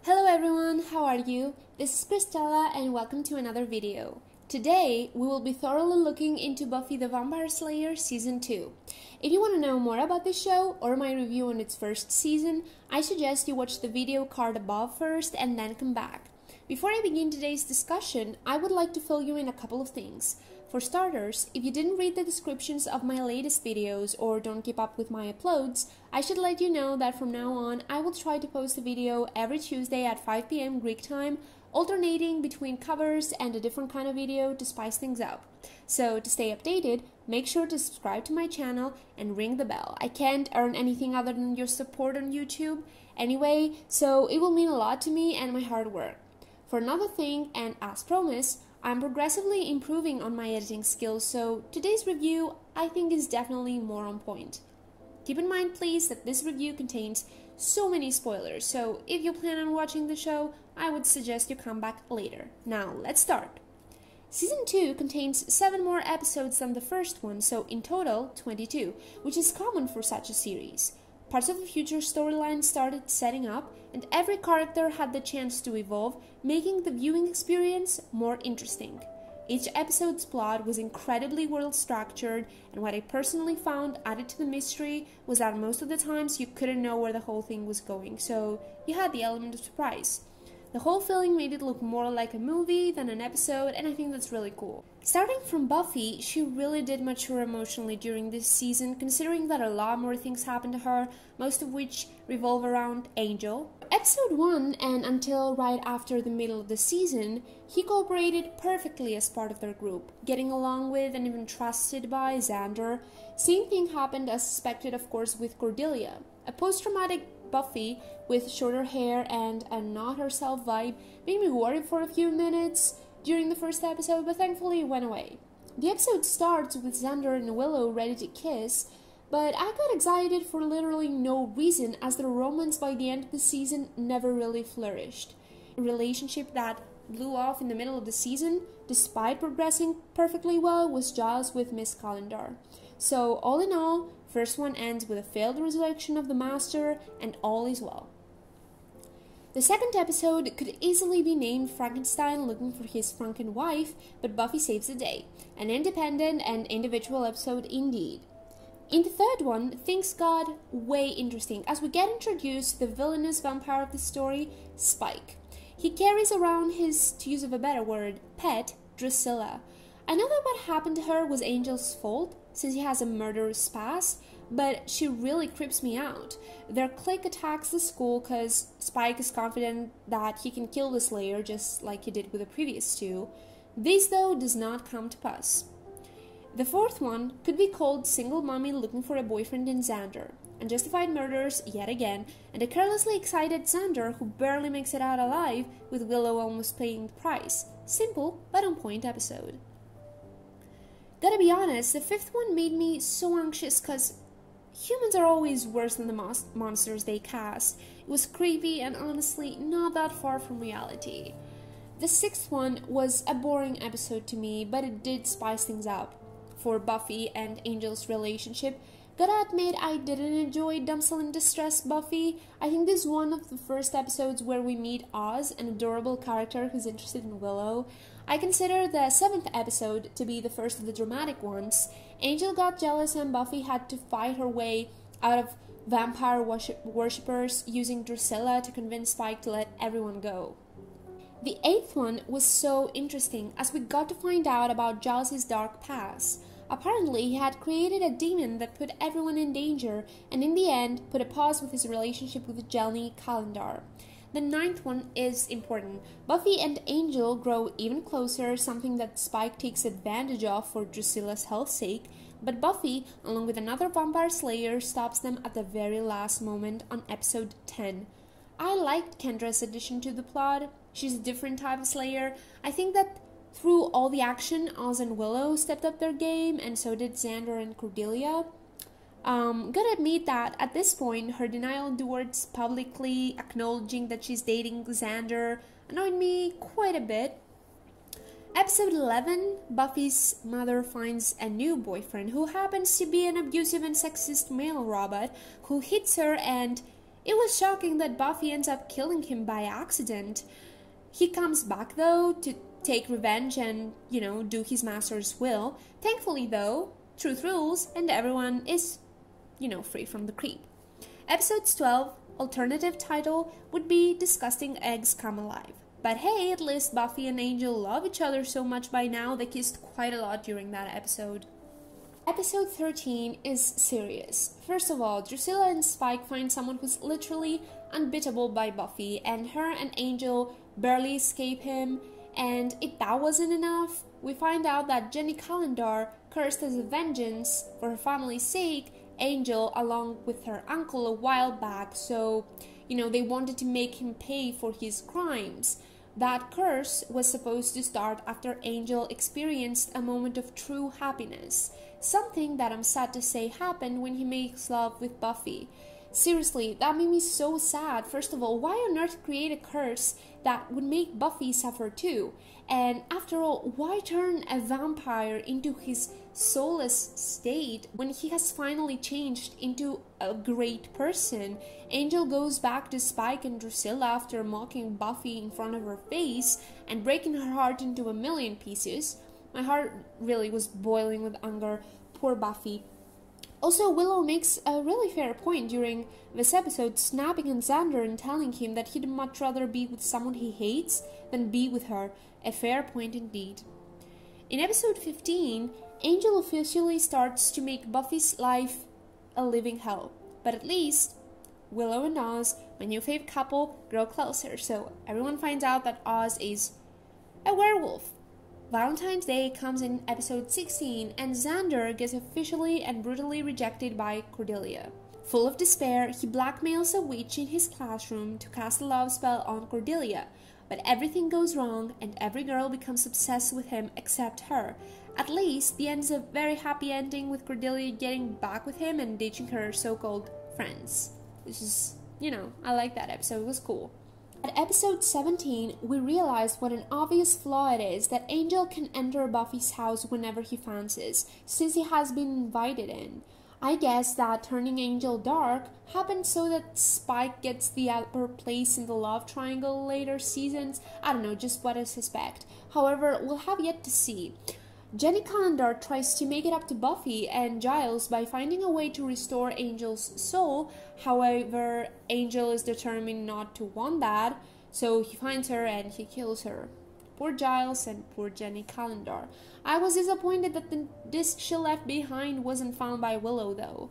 Hello everyone, how are you? This is ChriStella and welcome to another video. Today, we will be thoroughly looking into Buffy the Vampire Slayer Season 2. If you want to know more about this show or my review on its first season, I suggest you watch the video card above first and then come back. Before I begin today's discussion, I would like to fill you in a couple of things. For starters, if you didn't read the descriptions of my latest videos or don't keep up with my uploads, I should let you know that from now on, I will try to post a video every Tuesday at 5 p.m. Greek time, alternating between covers and a different kind of video to spice things up. So to stay updated, make sure to subscribe to my channel and ring the bell. I can't earn anything other than your support on YouTube anyway, so it will mean a lot to me and my hard work. For another thing, and as promised, I'm progressively improving on my editing skills, so today's review I think is definitely more on point. Keep in mind please that this review contains so many spoilers, so if you plan on watching the show, I would suggest you come back later. Now let's start. Season 2 contains 7 more episodes than the first one, so in total 22, which is common for such a series. Parts of the future storyline started setting up, and every character had the chance to evolve, making the viewing experience more interesting. Each episode's plot was incredibly well structured, and what I personally found added to the mystery was that most of the times you couldn't know where the whole thing was going, so you had the element of surprise. The whole feeling made it look more like a movie than an episode, and I think that's really cool. Starting from Buffy, she really did mature emotionally during this season, considering that a lot more things happened to her, most of which revolve around Angel. Episode 1, and until right after the middle of the season, he cooperated perfectly as part of their group, getting along with and even trusted by Xander. Same thing happened as suspected, of course, with Cordelia. A post-traumatic Buffy with shorter hair and a not herself vibe made me worried for a few minutes during the first episode, but thankfully it went away. The episode starts with Xander and Willow ready to kiss, but I got excited for literally no reason as their romance by the end of the season never really flourished. A relationship that blew off in the middle of the season, despite progressing perfectly well, was Giles with Miss Calendar. So all in all, first one ends with a failed resurrection of the Master, and all is well. The second episode could easily be named Frankenstein looking for his Franken wife, but Buffy saves the day. An independent and individual episode indeed. In the third one, things got way interesting as we get introduced to the villainous vampire of the story, Spike. He carries around his, to use of a better word, pet, Drusilla. I know that what happened to her was Angel's fault, since he has a murderous past, but she really creeps me out. Their clique attacks the school because Spike is confident that he can kill the Slayer just like he did with the previous two. This, though, does not come to pass. The fourth one could be called Single Mommy Looking for a Boyfriend in Xander, Unjustified Murders yet again, and a carelessly excited Xander who barely makes it out alive, with Willow almost paying the price. Simple but on point episode. Gotta be honest, the fifth one made me so anxious because humans are always worse than the monsters they cast. It was creepy and honestly not that far from reality. The sixth one was a boring episode to me, but it did spice things up. For Buffy and Angel's relationship, gotta admit I didn't enjoy damsel in distress Buffy. I think this is one of the first episodes where we meet Oz, an adorable character who's interested in Willow. I consider the seventh episode to be the first of the dramatic ones. Angel got jealous and Buffy had to fight her way out of vampire worshippers using Drusilla to convince Spike to let everyone go. The eighth one was so interesting as we got to find out about Giles' dark past. Apparently, he had created a demon that put everyone in danger and in the end put a pause with his relationship with Jelly Calendar. The ninth one is important. Buffy and Angel grow even closer, something that Spike takes advantage of for Drusilla's health's sake, but Buffy, along with another vampire slayer, stops them at the very last moment on episode 10. I liked Kendra's addition to the plot. She's a different type of slayer. I think that through all the action, Oz and Willow stepped up their game, and so did Xander and Cordelia. Gotta admit that at this point, her denial towards publicly acknowledging that she's dating Xander annoyed me quite a bit. Episode 11, Buffy's mother finds a new boyfriend who happens to be an abusive and sexist male robot who hits her and It was shocking that Buffy ends up killing him by accident. He comes back though to take revenge and, do his master's will. Thankfully though, truth rules and everyone is, free from the creep. Episodes 12, alternative title, would be Disgusting Eggs Come Alive. But hey, at least Buffy and Angel love each other so much by now, they kissed quite a lot during that episode. Episode 13 is serious. First of all, Drusilla and Spike find someone who's literally unbeatable by Buffy, and her and Angel barely escape him, and if that wasn't enough, we find out that Jenny Calendar cursed as a vengeance for her family's sake Angel along with her uncle a while back, so, they wanted to make him pay for his crimes. That curse was supposed to start after Angel experienced a moment of true happiness, something that I'm sad to say happened when he makes love with Buffy. Seriously, that made me so sad. First of all, why on earth create a curse that would make Buffy suffer too? And after all, why turn a vampire into his soulless state when he has finally changed into a great person? Angel goes back to Spike and Drusilla after mocking Buffy in front of her face and breaking her heart into a million pieces. My heart really was boiling with anger. Poor Buffy. Also, Willow makes a really fair point during this episode, snapping at Xander and telling him that he'd much rather be with someone he hates than be with her. A fair point indeed. In episode 15, Angel officially starts to make Buffy's life a living hell. But at least, Willow and Oz, my new fave couple, grow closer, so everyone finds out that Oz is a werewolf. Valentine's Day comes in episode 16, and Xander gets officially and brutally rejected by Cordelia. Full of despair, he blackmails a witch in his classroom to cast a love spell on Cordelia, but everything goes wrong and every girl becomes obsessed with him except her. At least, the end is a very happy ending with Cordelia getting back with him and ditching her so-called friends. Which is, I like that episode, it was cool. At episode 17, we realize what an obvious flaw it is that Angel can enter Buffy's house whenever he fancies, since he has been invited in. I guess that turning Angel dark happened so that Spike gets the upper place in the love triangle later seasons. I don't know, just what I suspect. However, we'll have yet to see. Jenny Calendar tries to make it up to Buffy and Giles by finding a way to restore Angel's soul. However, Angel is determined not to want that, so he finds her and he kills her. Poor Giles and poor Jenny Calendar. I was disappointed that the disc she left behind wasn't found by Willow though.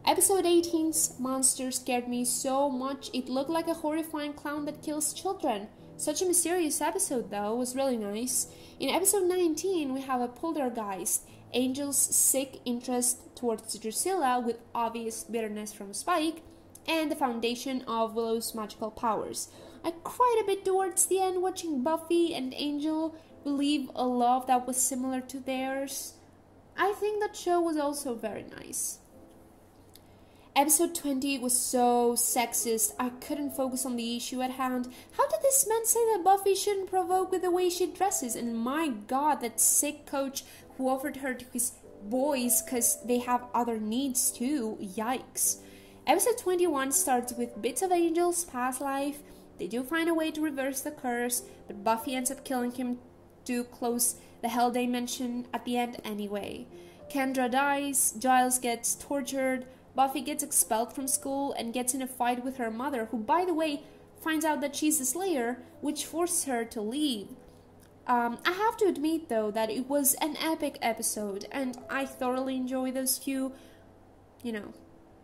Episode 18's monster scared me so much it looked like a horrifying clown that kills children. Such a mysterious episode though, was really nice. In episode 19, we have a poltergeist, Angel's sick interest towards Drusilla with obvious bitterness from Spike, and the foundation of Willow's magical powers. I cried a bit towards the end watching Buffy and Angel relive a love that was similar to theirs. I think that show was also very nice. Episode 20 was so sexist, I couldn't focus on the issue at hand. How did this man say that Buffy shouldn't provoke with the way she dresses? And my god, that sick coach who offered her to his boys because they have other needs too. Yikes. Episode 21 starts with bits of Angel's past life. They do find a way to reverse the curse, but Buffy ends up killing him to close the hell dimension at the end anyway. Kendra dies, Giles gets tortured, Buffy gets expelled from school and gets in a fight with her mother, who, by the way, finds out that she's a Slayer, which forces her to leave. I have to admit, though, that it was an epic episode, and I thoroughly enjoy those few,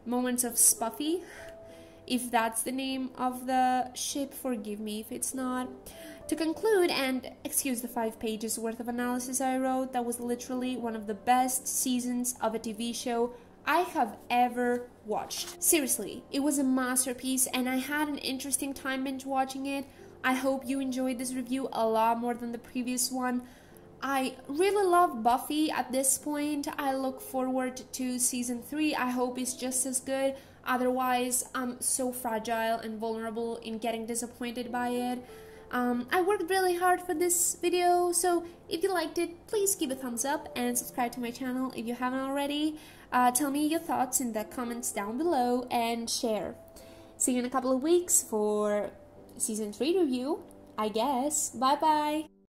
moments of Spuffy. If that's the name of the ship, forgive me if it's not. To conclude, and excuse the 5 pages worth of analysis I wrote, that was literally one of the best seasons of a TV show I have ever watched. Seriously, it was a masterpiece and I had an interesting time binge watching it. I hope you enjoyed this review a lot more than the previous one. I really love Buffy at this point. I look forward to season 3. I hope it's just as good. Otherwise, I'm so fragile and vulnerable in getting disappointed by it. I worked really hard for this video, so if you liked it, please give a thumbs up and subscribe to my channel if you haven't already. Tell me your thoughts in the comments down below and share. See you in a couple of weeks for season 3 review, I guess. Bye bye!